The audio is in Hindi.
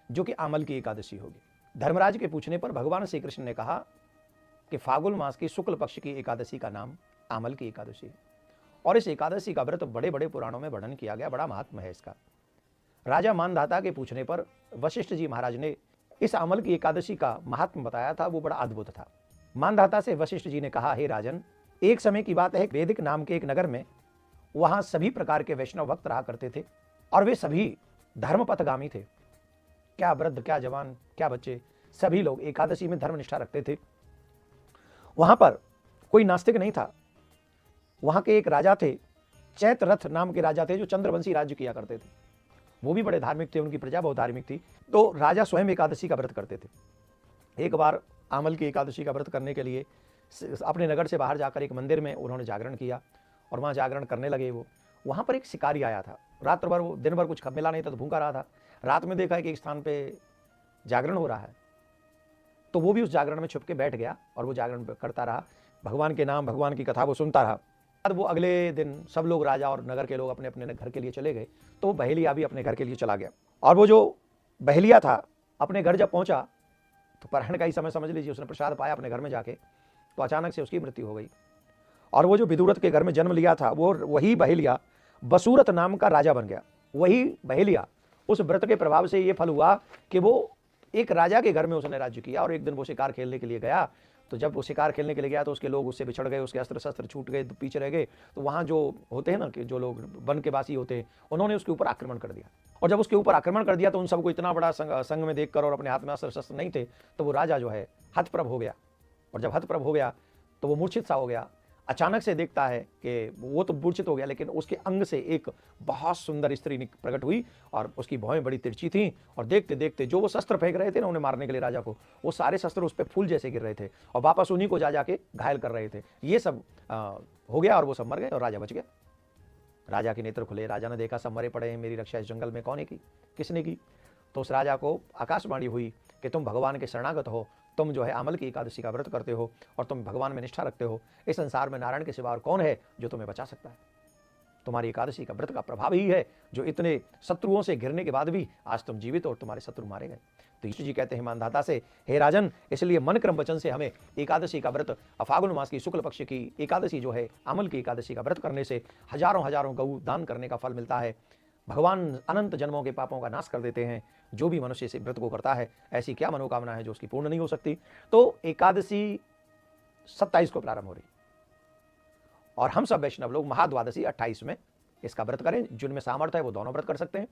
जो कि आमल की एकादशी होगी। धर्मराज के पूछने पर भगवान श्री कृष्ण ने कहा कि फागुन मास की शुक्ल पक्ष की एकादशी का नाम आमल की एकादशी है और इस एकादशी का व्रत बड़े बड़े पुराणों में वर्णन किया गया, बड़ा महात्म है इसका। राजा मानधाता के पूछने पर वशिष्ठ जी महाराज ने इस आमल की एकादशी का महात्म बताया था, वो बड़ा अद्भुत था। मानधाता से वशिष्ठ जी ने कहा, हे राजन, एक समय की बात है, वैदिक नाम के एक नगर में वहां सभी प्रकार के वैष्णव भक्त रहा करते थे और वे सभी धर्मपथगामी थे। क्या वृद्ध, क्या जवान, क्या बच्चे, सभी लोग एकादशी में धर्मनिष्ठा रखते थे। वहां पर कोई नास्तिक नहीं था। वहां के एक राजा थे, चैत्ररथ नाम के राजा थे, जो चंद्रवंशी राज्य किया करते थे। वो भी बड़े धार्मिक थे, उनकी प्रजा बहुत धार्मिक थी। तो राजा स्वयं एकादशी का व्रत करते थे। एक बार आमल की एकादशी का व्रत करने के लिए अपने नगर से बाहर जाकर एक मंदिर में उन्होंने जागरण किया और वहां जागरण करने लगे। वो वहां पर एक शिकारी आया था। रात भर, वो दिन भर कुछ मिला नहीं था तो भूखा रहा था। रात में देखा कि एक स्थान पे जागरण हो रहा है, तो वो भी उस जागरण में छुप के बैठ गया और वो जागरण करता रहा, भगवान के नाम, भगवान की कथा वो सुनता रहा। बाद वो अगले दिन सब लोग, राजा और नगर के लोग अपने अपने घर के लिए चले गए, तो वो बहेलिया भी अपने घर के लिए चला गया। और वो जो बहेलिया था, अपने घर जब पहुंचा तो परायण का ही समय समझ लीजिए, उसने प्रसाद पाया अपने घर में जाके, तो अचानक से उसकी मृत्यु हो गई। और वो जो विदुरथ के घर में जन्म लिया था, वो वही बहेलिया बसूरत नाम का राजा बन गया। वही बहेलिया, उस व्रत के प्रभाव से ये फल हुआ कि वो एक राजा के घर में उसने राज्य किया। और एक दिन वो शिकार खेलने के लिए गया, तो जब वो शिकार खेलने के लिए गया तो उसके लोग उससे बिछड़ गए, उसके अस्त्र शस्त्र छूट गए, पीछे रह गए। तो वहाँ जो होते हैं ना, कि जो लोग वन के वासी होते हैं, उन्होंने उसके ऊपर आक्रमण कर दिया। और जब उसके ऊपर आक्रमण कर दिया तो उन सबको इतना बड़ा संग में देखकर, और अपने हाथ में अस्त्र शस्त्र नहीं थे, तो वो राजा जो है हतप्रभ हो गया। और जब हतप्रभ हो गया तो वो मूर्छित सा हो गया। अचानक से देखता है कि वो तो मूर्छित हो गया, लेकिन उसके अंग से एक बहुत सुंदर स्त्री प्रकट हुई और उसकी भौहें बड़ी तिरछी थी। और देखते देखते जो वो शस्त्र फेंक रहे थे ना उन्हें मारने के लिए राजा को, वो सारे शस्त्र उस पर फूल जैसे गिर रहे थे और वापस उन्हीं को जा जाके घायल कर रहे थे। ये सब हो गया और वो सब मर गए और राजा बच गया। राजा के नेत्र खुले, राजा ने देखा सब मरे पड़े हैं, मेरी रक्षा इस जंगल में कौन ने की, किसने की। तो उस राजा को आकाशवाणी हुई कि तुम भगवान के शरणागत हो, तुम जो है आमल की एकादशी का व्रत करते हो और तुम भगवान में निष्ठा रखते हो। इस संसार में नारायण के सिवा और कौन है जो तुम्हें बचा सकता है। तुम्हारी एकादशी का व्रत का प्रभाव ही है जो इतने शत्रुओं से घिरने के बाद भी आज तुम जीवित हो और तुम्हारे शत्रु मारे गए। तो यीशु जी कहते हैं मानधाता से, हे राजन, इसलिए मन क्रम वचन से हमें एकादशी का व्रत, फागुन मास की शुक्ल पक्ष की एकादशी जो है आमल की एकादशी का व्रत करने से हजारों हजारों गऊ दान करने का फल मिलता है। भगवान अनंत जन्मों के पापों का नाश कर देते हैं। जो भी मनुष्य इस व्रत को करता है, ऐसी क्या मनोकामना है जो उसकी पूर्ण नहीं हो सकती। तो एकादशी 27 को प्रारंभ हो रही और हम सब वैष्णव लोग महाद्वादशी 28 में इसका व्रत करें। जिनमें सामर्थ्य है वो दोनों व्रत कर सकते हैं।